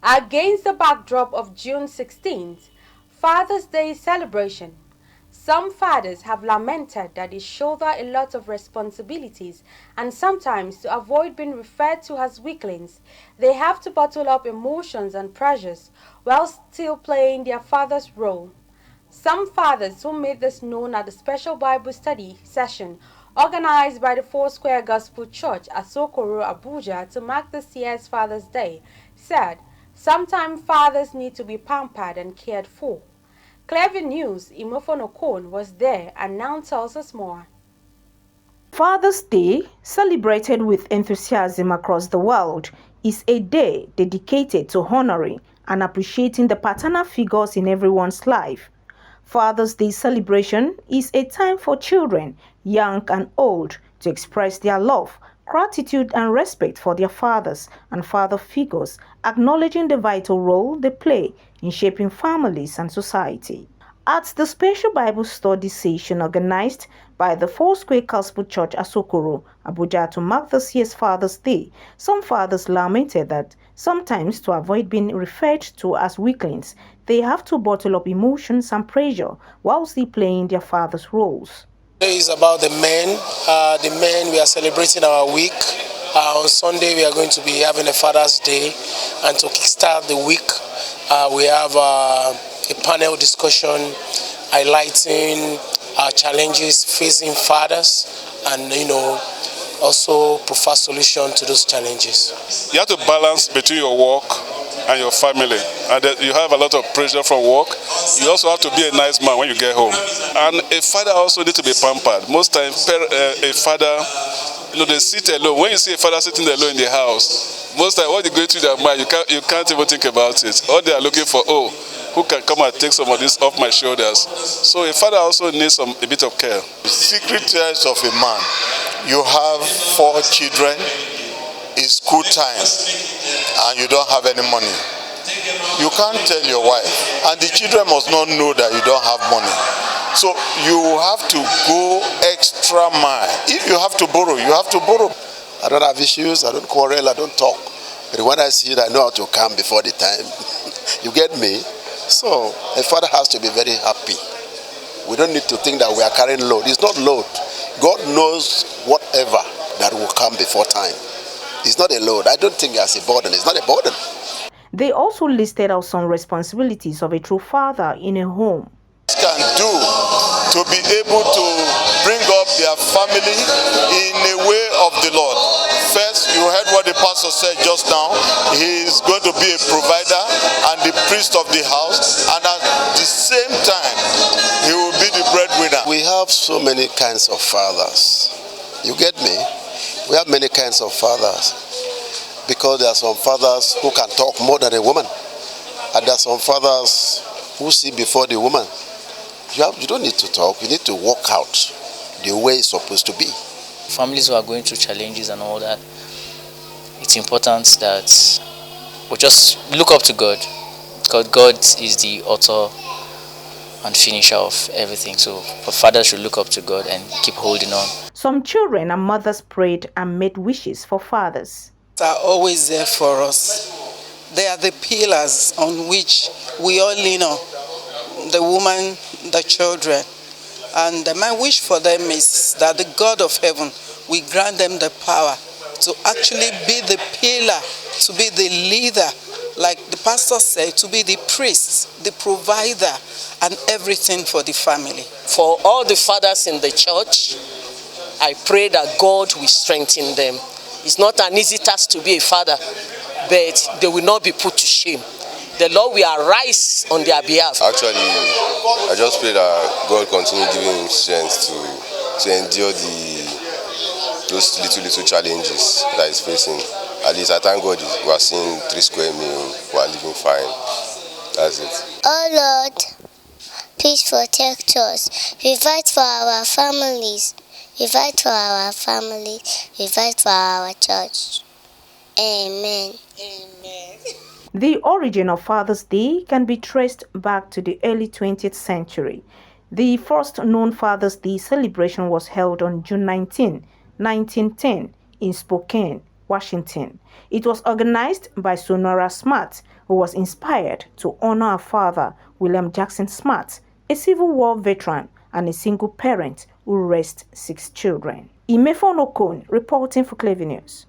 Against the backdrop of June 16th, Father's Day celebration, some fathers have lamented that they shoulder a lot of responsibilities and sometimes, to avoid being referred to as weaklings, they have to bottle up emotions and pressures while still playing their father's role. Some fathers who made this known at the special Bible study session organized by the Foursquare Gospel Church at Sokoro, Abuja to mark this year's Father's Day said, sometimes fathers need to be pampered and cared for. Clever News, Imofono Okon was there and now tells us more. Father's Day, celebrated with enthusiasm across the world, is a day dedicated to honoring and appreciating the paternal figures in everyone's life. Father's Day celebration is a time for children, young and old, to express their love, gratitude and respect for their fathers and father figures, acknowledging the vital role they play in shaping families and society. At the special Bible study session organized by the Foursquare Gospel Church at Sokoro, Abuja to mark this year's Father's Day, some fathers lamented that sometimes, to avoid being referred to as weaklings, they have to bottle up emotions and pressure while still playing their father's roles. Today is about the men. We are celebrating our week. On Sunday, we are going to be having a Father's Day, and to kickstart the week, we have a panel discussion highlighting challenges facing fathers and, also prefer solution to those challenges. You have to balance between your work and your family, and you have a lot of pressure from work. You also have to be a nice man when you get home, and a father also needs to be pampered. Most times a father, they sit alone. When you see a father sitting alone in the house, most times what they go through their mind, you can't even think about it. All they are looking for, who can come and take some of this off my shoulders? So a father also needs a bit of care. The secret tears of a man: you have 4 children, it's school time, and you don't have any money. You can't tell your wife, and the children must not know that you don't have money. So you have to go extra mile. If you have to borrow, you have to borrow. I don't have issues, I don't quarrel, I don't talk. But when I see it, I know how to come before the time. You get me? So a father has to be very happy. We don't need to think that we are carrying load. It's not load. God knows whatever that will come before time. It's not a load. I don't think it's a burden. It's not a burden. They also listed out some responsibilities of a true father in a home. Can do to be able to bring up their family in a way of the Lord. First, you heard what the pastor said just now. He is going to be a provider and the priest of the house, and at the same time, he will be the breadwinner. We have so many kinds of fathers. You get me? We have many kinds of fathers, because there are some fathers who can talk more than a woman, and there are some fathers who see before the woman. You don't need to talk, you need to walk out the way it's supposed to be. Families who are going through challenges and all that, it's important that we just look up to God, because God is the author and finisher of everything. So fathers should look up to God and keep holding on. Some children and mothers prayed and made wishes for fathers. They are always there for us. They are the pillars on which we all lean on. The woman, the children. And my wish for them is that the God of heaven will grant them the power to actually be the pillar, to be the leader, like the pastor said, to be the priest, the provider, and everything for the family. For all the fathers in the church, I pray that God will strengthen them. It's not an easy task to be a father, but they will not be put to shame. The Lord will arise on their behalf. Actually, I just pray that God continue giving him strength to endure those little challenges that he's facing. At least I thank God we are seeing 3 square meals, we are living fine. That's it. Oh Lord, please protect us. We fight for our families. We fight for our families. We fight for our church. Amen. Amen. The origin of Father's Day can be traced back to the early 20th century. The first known Father's Day celebration was held on June 19, 1910 in Spokane, Washington. It was organized by Sonora Smart, who was inspired to honor her father, William Jackson Smart, a Civil War veteran and a single parent who raised 6 children. Imefon Okon reporting for Clever News.